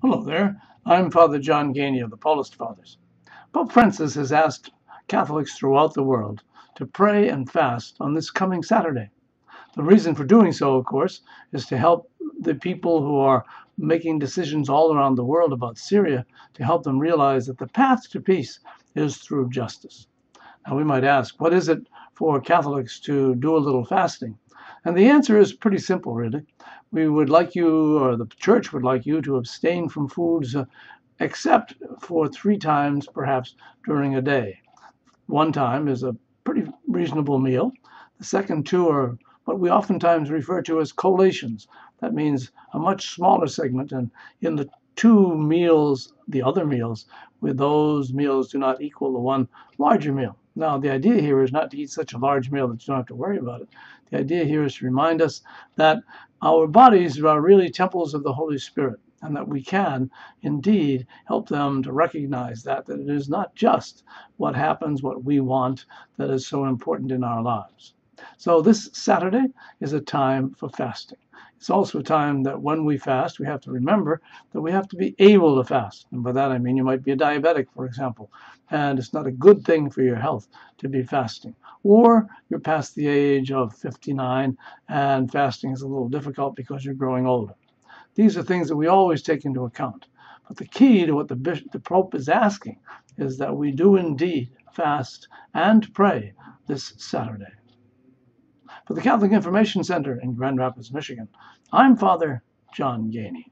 Hello there. I'm Father John Geaney of the Paulist Fathers. Pope Francis has asked Catholics throughout the world to pray and fast on this coming Saturday. The reason for doing so, of course, is to help the people who are making decisions all around the world about Syria, to help them realize that the path to peace is through justice. Now, we might ask, what is it for Catholics to do a little fasting? And the answer is pretty simple, really. We would like you, or the Church would like you, to abstain from foods except for 3 times, perhaps, during a day. One time is a pretty reasonable meal. The second 2 are what we oftentimes refer to as collations. That means a much smaller segment, and in the 2 meals, the other meals, with those meals do not equal the one larger meal. Now, the idea here is not to eat such a large meal that you don't have to worry about it. The idea here is to remind us that our bodies are really temples of the Holy Spirit, and that we can indeed help them to recognize that it is not just what happens, what we want, that is so important in our lives. So this Saturday is a time for fasting. It's also a time that when we fast, we have to remember that we have to be able to fast. And by that I mean you might be a diabetic, for example, and it's not a good thing for your health to be fasting. Or you're past the age of 59 and fasting is a little difficult because you're growing older. These are things that we always take into account. But the key to what the Pope is asking is that we do indeed fast and pray this Saturday. For the Catholic Information Center in Grand Rapids, Michigan, I'm Father John Geaney.